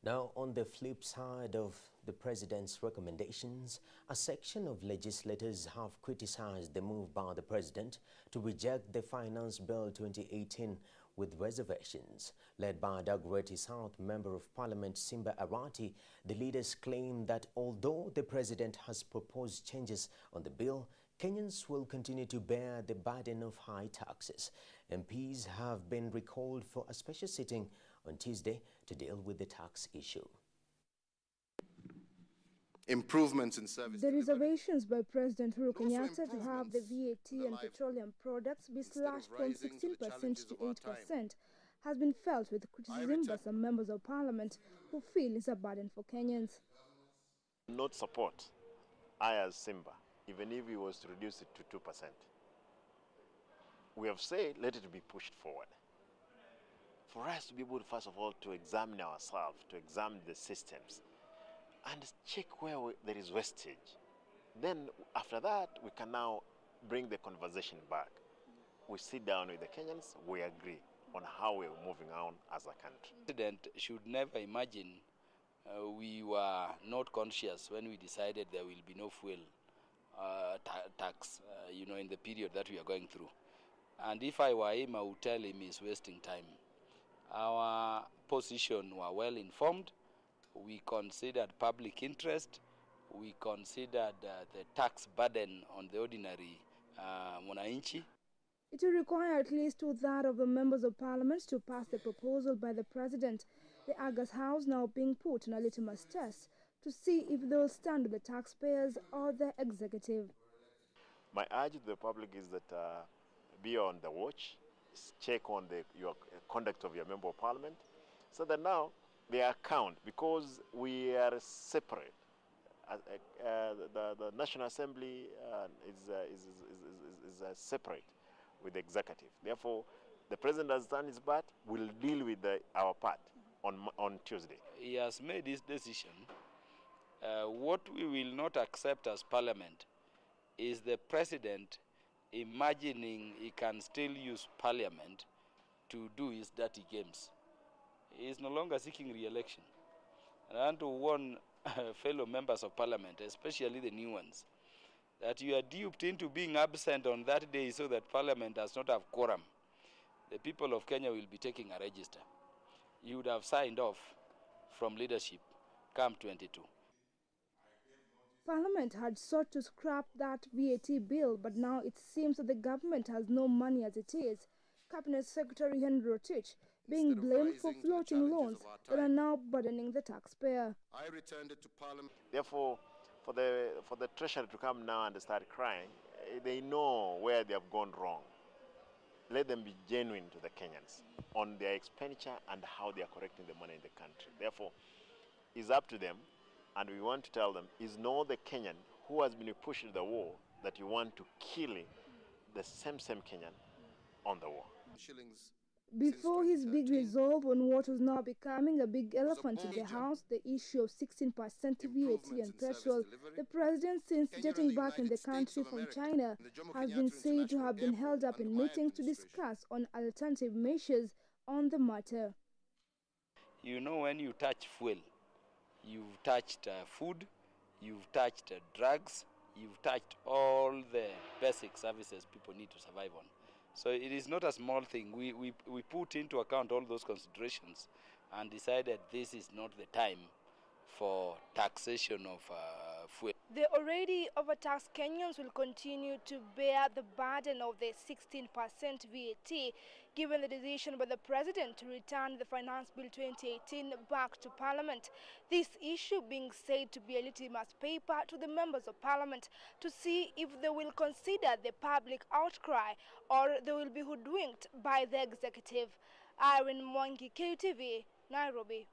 Now, on the flip side of the president's recommendations, a section of legislators have criticized the move by the president to reject the Finance Bill 2018 with reservations. Led by Dagoretti South Member of Parliament Simba Arati, the leaders claim that although the president has proposed changes on the bill, Kenyans will continue to bear the burden of high taxes. MPs have been recalled for a special sitting on Tuesday to deal with the tax issue. Improvements in service. The reservations by President Uhuru Kenyatta to have the VAT on petroleum products be slashed from 16% to 8% has been felt with criticism by some members of parliament who feel it's a burden for Kenyans. Not support I as Simba, even if he was to reduce it to 2%. We have said let it be pushed forward. For us to be able, first of all, to examine ourselves, to examine the systems, and check where there is wastage. Then, after that, we can now bring the conversation back. We sit down with the Kenyans, we agree on how we're moving on as a country. The president should never imagine we were not conscious when we decided there will be no fuel tax, in the period that we are going through. And if I were him, I would tell him he's wasting time. Our position were well informed. We considered public interest. We considered the tax burden on the ordinary mwananchi. It will require at least two-thirds of the members of parliament to pass the proposal by the president. The Agas House now being put on a litmus test to see if they will stand with the taxpayers or the executive. My urge to the public is that be on the watch, check on your conduct of your member of parliament, so that now they account, because we are separate. The National Assembly is separate with the executive. Therefore, the president has done his part. We'll deal with our part on Tuesday. He has made his decision. What we will not accept as parliament is the president imagining he can still use parliament to do his dirty games. He is no longer seeking re-election. And I want to warn fellow members of parliament, especially the new ones, that you are duped into being absent on that day so that parliament does not have quorum. The people of Kenya will be taking a register. You would have signed off from leadership come 22. Parliament had sought to scrap that VAT bill, but now it seems that the government has no money as it is. Cabinet Secretary Henry Rotich being blamed for floating loans that are now burdening the taxpayer. I returned it to Parliament. Therefore, for the Treasury to come now and start crying, they know where they have gone wrong. Let them be genuine to the Kenyans on their expenditure and how they are correcting the money in the country. Therefore, it's up to them, and we want to tell them, is not the Kenyan who has been pushed to the wall that you want to kill the same Kenyan on the wall. Before his big resolve on what was now becoming a big elephant in the House, the issue of 16% VAT on petrol, the president, since jetting back in the country from China, has been said to have been held up in meetings to discuss on alternative measures on the matter. You know, when you touch fuel, you've touched food, you've touched drugs, you've touched all the basic services people need to survive on. So it is not a small thing. We put into account all those considerations and decided this is not the time for taxation of fuel. The already overtaxed Kenyans will continue to bear the burden of the 16% VAT, given the decision by the president to return the Finance Bill 2018 back to Parliament. This issue being said to be a litmus paper to the members of Parliament to see if they will consider the public outcry or they will be hoodwinked by the executive. Irene Mwangi, KUTV, Nairobi.